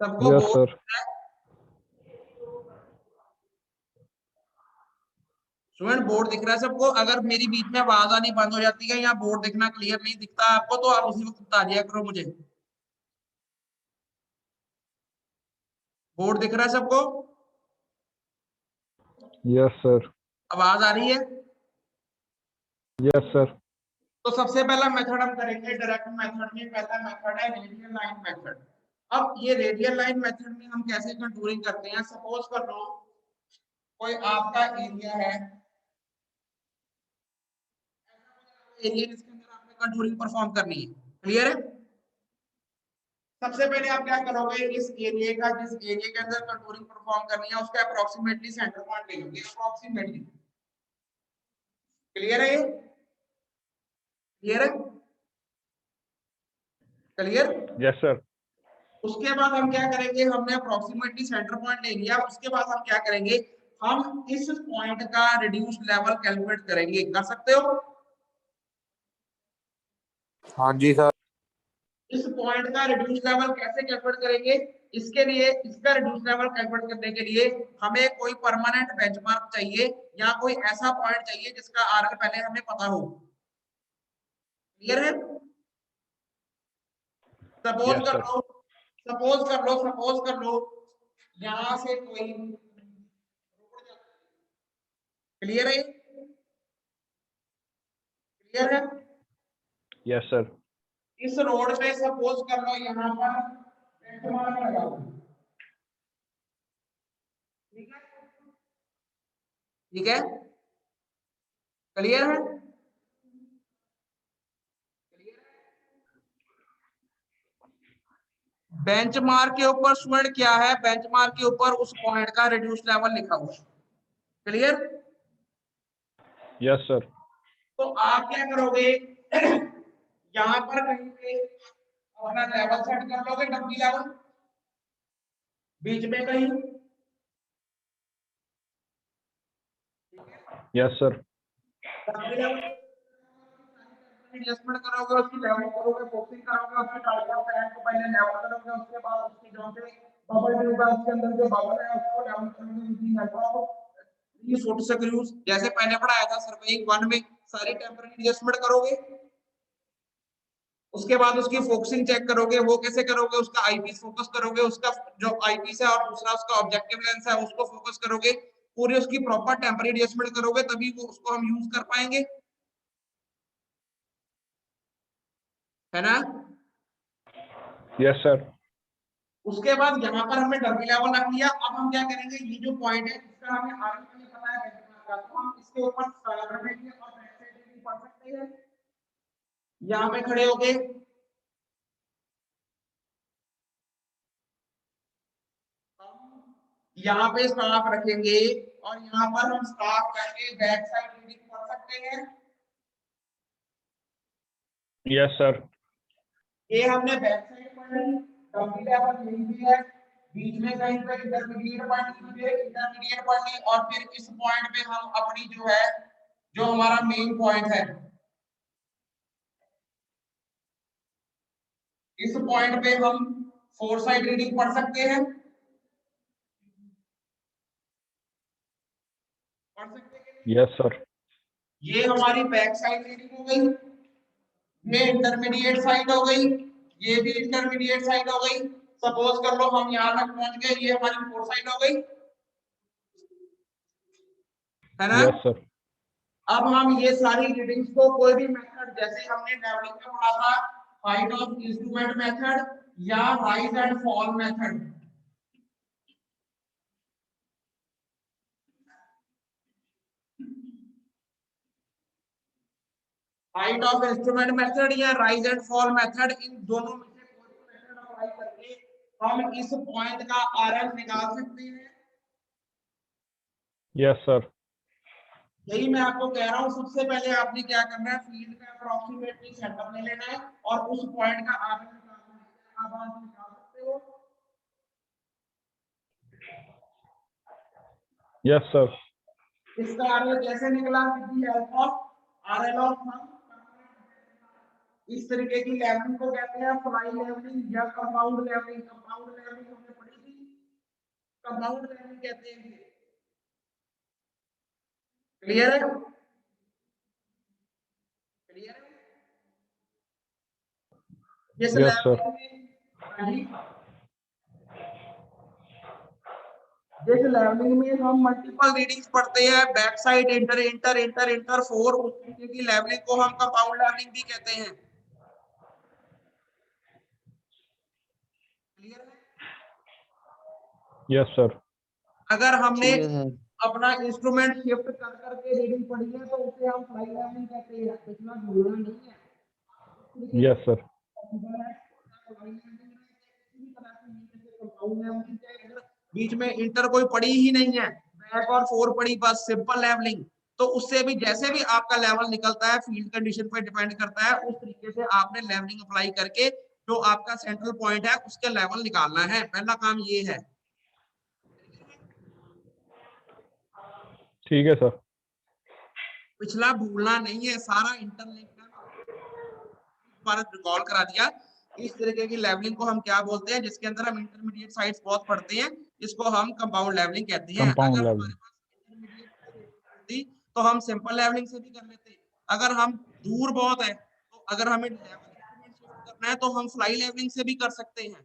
सबको yes board sir. दिख रहा है? स्टूडेंट बोर्ड दिख रहा है सबको? अगर मेरी बीच में आवाज आनी बंद हो जाती है या बोर्ड दिखना क्लियर नहीं दिखता आपको तो आप उसी वक्त बता दिया करो मुझे। बोर्ड दिख रहा है सबको? Yes sir. आवाज आ रही है? Yes sir. तो सबसे पहला मेथड हम करेंगे डायरेक्ट मेथड में। पहला मेथड है रेडियल लाइन मेथड। अब ये रेडियल लाइन मेथड में हम कैसे कंटूरिंग करते हैं? सपोज कर लो कोई आपका एरिया है, एरिया जिसके अंदर आपने कंटूरिंग परफॉर्म करनी है। क्लियर है? सबसे पहले आप क्या करोगे, इस एरिया का, जिस एरिया के अंदर कंटूरिंग परफॉर्म करनी है उसका अप्रोक्सीमेटली सेंटर पॉइंट ले लोगे। अप्रोक्सीमेटली क्लियर है? क्लियर है? क्लियर? Yes sir. उसके बाद हम क्या करेंगे, हमने अप्रोक्सीमेटली सेंटर पॉइंट ले लिया, उसके बाद हम क्या करेंगे, हम इस पॉइंट का रिड्यूस लेवल कैलकुलेट करेंगे। कर सकते हो? हाँ जी सर। इस पॉइंट का रिड्यूस लेवल कैसे कैलकुलेट करेंगे? इसके लिए, इसका रिड्यूस लेवल कैलकुलेट करने के लिए हमें कोई परमानेंट बेंचमार्क चाहिए या कोई ऐसा पॉइंट चाहिए जिसका आरएल पहले हमें पता हो। क्लियर है? सपोज यस कर सर। लो, सपोज कर लो यहां से कोई, क्लियर है? क्लियर है? Yes sir. इस रोड पे सपोज कर लो यहाँ पर बेंचमार्क लगाओ। ठीक है? ठीक है? क्लियर है? बेंचमार्क के ऊपर स्टूडेंट क्या है, बेंचमार्क के ऊपर उस पॉइंट का रिड्यूस लेवल लिखा हुआ है। क्लियर? Yes sir. तो आप क्या करोगे, यहाँ पर कहीं पे अपना लेवल सेट कर लोगे, डब्ल्यू लेवल बीच में कहीं। Yes sir. W level adjustment करोगे, उसकी लेवल करोगे, फोकसिंग करोगे, उसके टाइप ऑफ फैन को पहले लेवल करोगे, उसके बाद उसकी जो से बबल ट्यूब है उसके अंदर जो बबल है उसको लेवल करोगे यूजिंग हेल्प ऑफ ये फुट स्क्रूज। जैसे पहले पढ़ाया था सर्वेइंग 1 में, सारी टेम्परेरी एडजस्टमेंट करोगे। उसके बाद उसकी फोकसिंग चेक करोगे। वो कैसे करोगे, उसका आईपीस फोकस करोगे, उसका जो आईपीस है और दूसरा उसका ऑब्जेक्टिव लेंस है उसको फोकस करोगे। पूरी उसकी प्रॉपर टेम्परेरी एडजस्टमेंट करोगे, तभी वो उसको हम यूज कर पाएंगे, है ना? Yes sir. उसके बाद यहाँ पर हमने डमी लेवल रख लिया। अब हम क्या करेंगे, ये जो पॉइंट है इसका हमें आगे के लिए पता है बेंचमार्क का, तो हम इसके ऊपर रखेंगे और बैक साइड भी पढ़ सकते हैं। यहाँ पे खड़े होके यहाँ पे स्टाफ रखेंगे और यहाँ पर हम स्टाफ करके बैक साइड रीडिंग पढ़ सकते हैं। Yes sir. ये हमने बैक साइड पढ़ी, डमी लेवल यहीं पे है, बीच में कहीं पे इंटरमीडिएट पढ़नी और फिर इस पॉइंट पे हम अपनी जो है, जो हमारा मेन पॉइंट है, इस पॉइंट पे हम फोर साइड रीडिंग पढ़ सकते हैं। पढ़ सकते हैं? Yes sir. ये हमारी बैक साइड रीडिंग हो गई, ये इंटरमीडिएट साइड हो गई, ये भी इंटरमीडिएट साइड हो गई। सपोज कर लो हम यहाँ तक पहुंच गए, ये हमारी फोर साइड हो गई, है ना? Yes sir. अब हम ये सारी रीडिंग्स को कोई भी मेथड, जैसे हमने लेवलिंग में पढ़ा था हाइट ऑफ इंस्ट्रूमेंट मेथड या rise and fall method, height of instrument method या राइज एंड फॉल मेथड, इन दोनों में से कोई भी मेथड अप्लाई करके हम इस पॉइंट का आरएल निकाल सकते हैं। Yes sir. यही मैं आपको कह रहा हूं, सबसे पहले आपने क्या करना है, फील्ड का अप्रोक्सीमेटली सेंटर ले लेना है और उस पॉइंट का आरएल निकालना है। आप आराम से निकाल सकते हो। Yes sir. इसका आरएल कैसे निकला, with the help of RL of some, इस तरीके की लेवलिंग को कहते हैं फ्लाई लेवलिंग या कंपाउंड लेवलिंग। कंपाउंड लेवलिंग हमने पढ़ी थी, कंपाउंड लेवलिंग कहते हैं। क्लियर है? क्लियर है? जिस Yes, sir. लेवलिंग में, हाँ जी, जिस लेवलिंग में हम मल्टीपल रीडिंग्स पढ़ते हैं, back side, inter inter inter inter 4, उस तरीके की लेवलिंग को हम कंपाउंड लेवलिंग भी कहते हैं। क्लियर है? Yes, sir. अगर हमने ठीक है सर। अपना इंस्ट्रूमेंट शिफ्ट कर करके रीडिंग पढ़ी है तो उसे हम फ्लाई लेवलिंग कहते हैं। इतना भूलना नहीं है। Yes, sir. बीच में इंटर कोई पड़ी ही नहीं है, बैक और 4 पड़ी, बस सिंपल लेवलिंग। तो उससे भी जैसे भी आपका लेवल निकलता है, फील्ड कंडीशन पर डिपेंड करता है, उस तरीके से आपने लेवलिंग अप्लाई करके जो आपका सेंट्रल पॉइंट है उसके लेवल निकालना है। पहला काम ये है। ठीक है सर। पिछला भूलना नहीं है, सारा इंटरलिंक पर रिकॉल करा दिया। इस तरीके की लेवलिंग को हम क्या बोलते हैं, जिसके अंदर हम इंटरमीडिएट साइड्स बहुत पढ़ते हैं, इसको हम कंपाउंड लेवलिंग कहते हैं। Compound अगर leveling. हमारे पास इंटरमीडिएट होती तो हम सिंपल लेवलिंग से भी कर लेते। अगर हम दूर बहुत है तो अगर हमें लेवल इंस्ट्रूमेंट शिफ्ट करना है तो हम फ्लाई लेवलिंग से भी कर सकते हैं।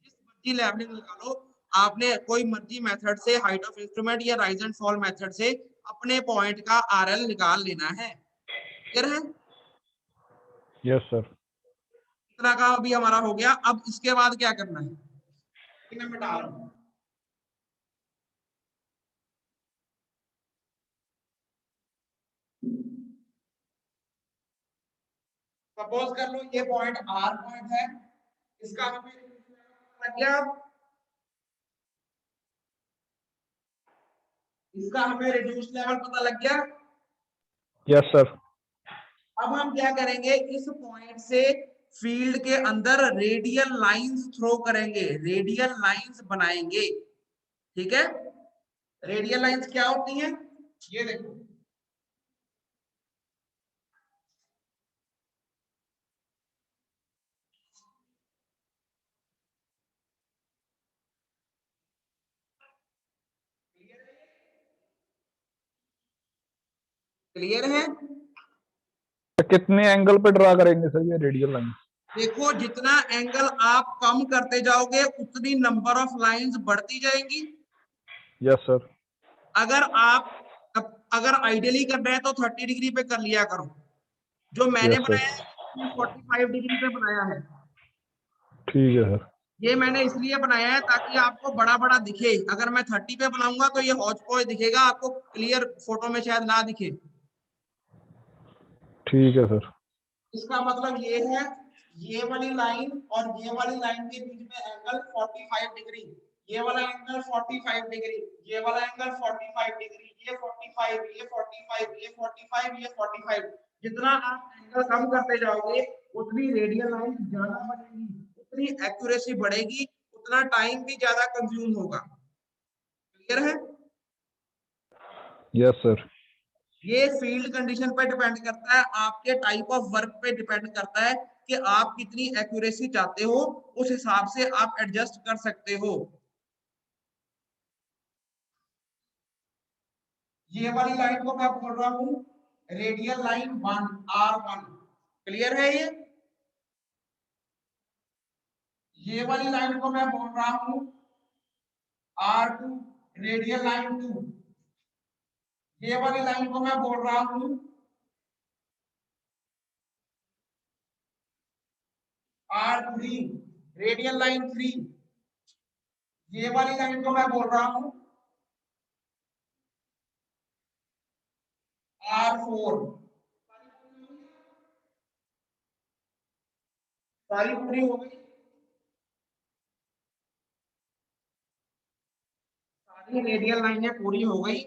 जिस मर्जी लेवलिंग लगा लो, आपने कोई मर्जी मेथड से, हाइट ऑफ इंस्ट्रूमेंट या राइज एंड फॉल मेथड से अपने पॉइंट का आरएल निकाल लेना है। क्लियर है? Yes, sir. इतना काम अभी हमारा हो गया। अब इसके बाद क्या करना है, मैं मिटा रहा हूं। सपोज कर लो ये पॉइंट आर पॉइंट है, इसका हमें लग गया, इसका हमें रिड्यूस लेवल पता लग गया। Yes, sir. अब हम क्या करेंगे, इस पॉइंट से फील्ड के अंदर रेडियल लाइंस थ्रो करेंगे, रेडियल लाइंस बनाएंगे। ठीक है? रेडियल लाइंस क्या होती हैं, ये देखो, क्लियर है? कितने एंगल पे ड्रा करेंगे सर ये रेडियल लाइन? देखो, जितना एंगल आप कम करते जाओगे उतनी नंबर ऑफ लाइंस बढ़ती जाएंगी। Yes sir. अगर आइडियली कर रहे हैं तो 30 डिग्री पे कर लिया करो। जो मैंने यस बनाया सर। है 45 डिग्री पे बनाया है। ठीक है सर। ये मैंने इसलिए बनाया है ताकि आपको बड़ा बड़ा दिखे। अगर मैं 30 पे बनाऊंगा तो ये हौच पौच दिखेगा, आपको क्लियर फोटो में शायद ना दिखे। ठीक है सर। इसका मतलब ये है, ये वाली लाइन और ये वाली लाइन के बीच में एंगल 45 डिग्री, ये वाला एंगल 45 डिग्री, ये वाला एंगल 45 डिग्री, ये 45, ये 45, ये 45, ये 45। जितना आप एंगल कम करते जाओगे उतनी रेडियल लाइन ज्यादा बनेगी, उतनी एक्यूरेसी बढ़ेगी, उतना टाइम भी ज्यादा कंज्यूम होगा। क्लियर है? Yes sir. ये फील्ड कंडीशन पे डिपेंड करता है, आपके टाइप ऑफ वर्क पे डिपेंड करता है कि आप कितनी एक्यूरेसी चाहते हो, उस हिसाब से आप एडजस्ट कर सकते हो। ये वाली लाइन को मैं बोल रहा हूं रेडियल लाइन 1, R1। क्लियर है? ये वाली लाइन को मैं बोल रहा हूं R2, रेडियल लाइन 2। ये वाली लाइन को मैं बोल रहा हूं R3, रेडियल लाइन 3। ये वाली लाइन को मैं बोल रहा हूं R4। सारी पूरी हो गई, सारी रेडियल लाइनें पूरी हो गई।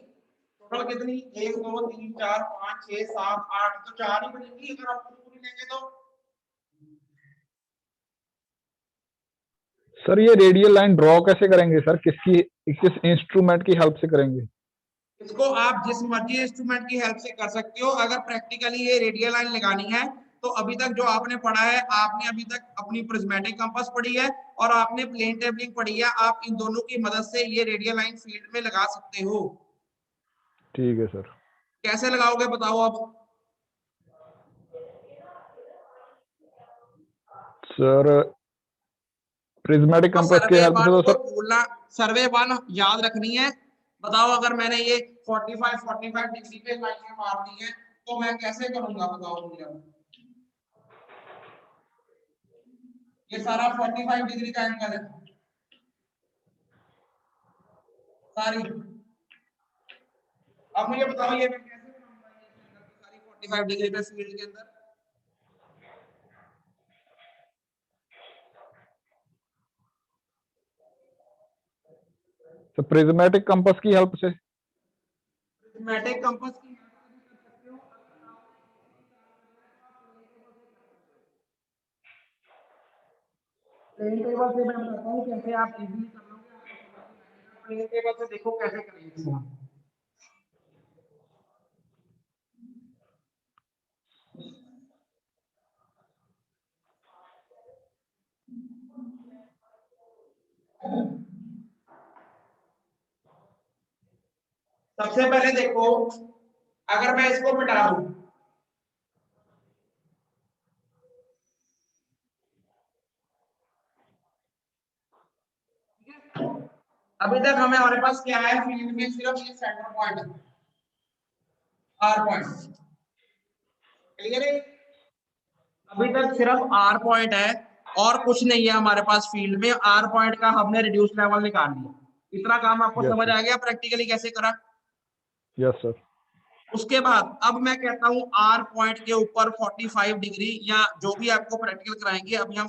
टोटल कितनी, 1 2 3 4 5 6 7 8, तो 4 ही बनेंगी अगर आप पूरी लेंगे तो। सर ये रेडियल लाइन ड्रॉ कैसे करेंगे सर, किस इंस्ट्रूमेंट की हेल्प से करेंगे? इसको आप जिस मर्जी इंस्ट्रूमेंट की हेल्प से कर सकते हो। अगर प्रैक्टिकली ये रेडियल लाइन लगानी है तो अभी तक जो आपने पढ़ा है, आपने अभी तक अपनी प्रिज्मेटिक कंपास पढ़ी है और आपने प्लेन टेबलिंग पढ़ी है। आप इन दोनों की मदद से ये रेडियल लाइन फील्ड में लगा सकते हो। ठीक है सर। कैसे लगाओगे बताओ अब? सर प्रिज्मेटिक तो कंपास की सर्वे हेल्प से वन तो को सर भूलना, सर्वे वन याद रखनी है। बताओ अगर मैंने ये 45 डिग्री पे लाइनें मार दी है तो मैं कैसे करूंगा बताओ मुझे अब? ये सारा 45 डिग्री का एंगल है सारी। अब मुझे बताओ ये मैं कैसे बनाऊंगा ये एंगल की सारी 45 डिग्री पे फील्ड के अंदर? तो प्रिज्मेटिक कंपास की हेल्प से। प्रिज्मेटिक कंपास की हेल्प से भी कर सकते हो। प्लेन टेबल से मैं बताता हूँ कैसे आप इजीली कर लोगे, आपको समझ में आएगा। प्लेन टेबल से देखो कैसे करेंगे। सबसे पहले देखो, अगर मैं इसको मिटा दूं, अभी तक हमारे पास क्या है फील्ड में? सिर्फ ये सेंटर पॉइंट है, आर पॉइंट। क्लियर है? अभी तक सिर्फ आर पॉइंट है और कुछ नहीं है हमारे पास फील्ड में। आर पॉइंट का हमने रिड्यूस लेवल निकाल लिया। इतना काम आपको यस समझ सर। आ गया प्रैक्टिकली कैसे करा? Yes sir. उसके बाद अब मैं कहता हूं आर पॉइंट के ऊपर 45 डिग्री या जो भी आपको प्रैक्टिकल कराएंगे, अभी हम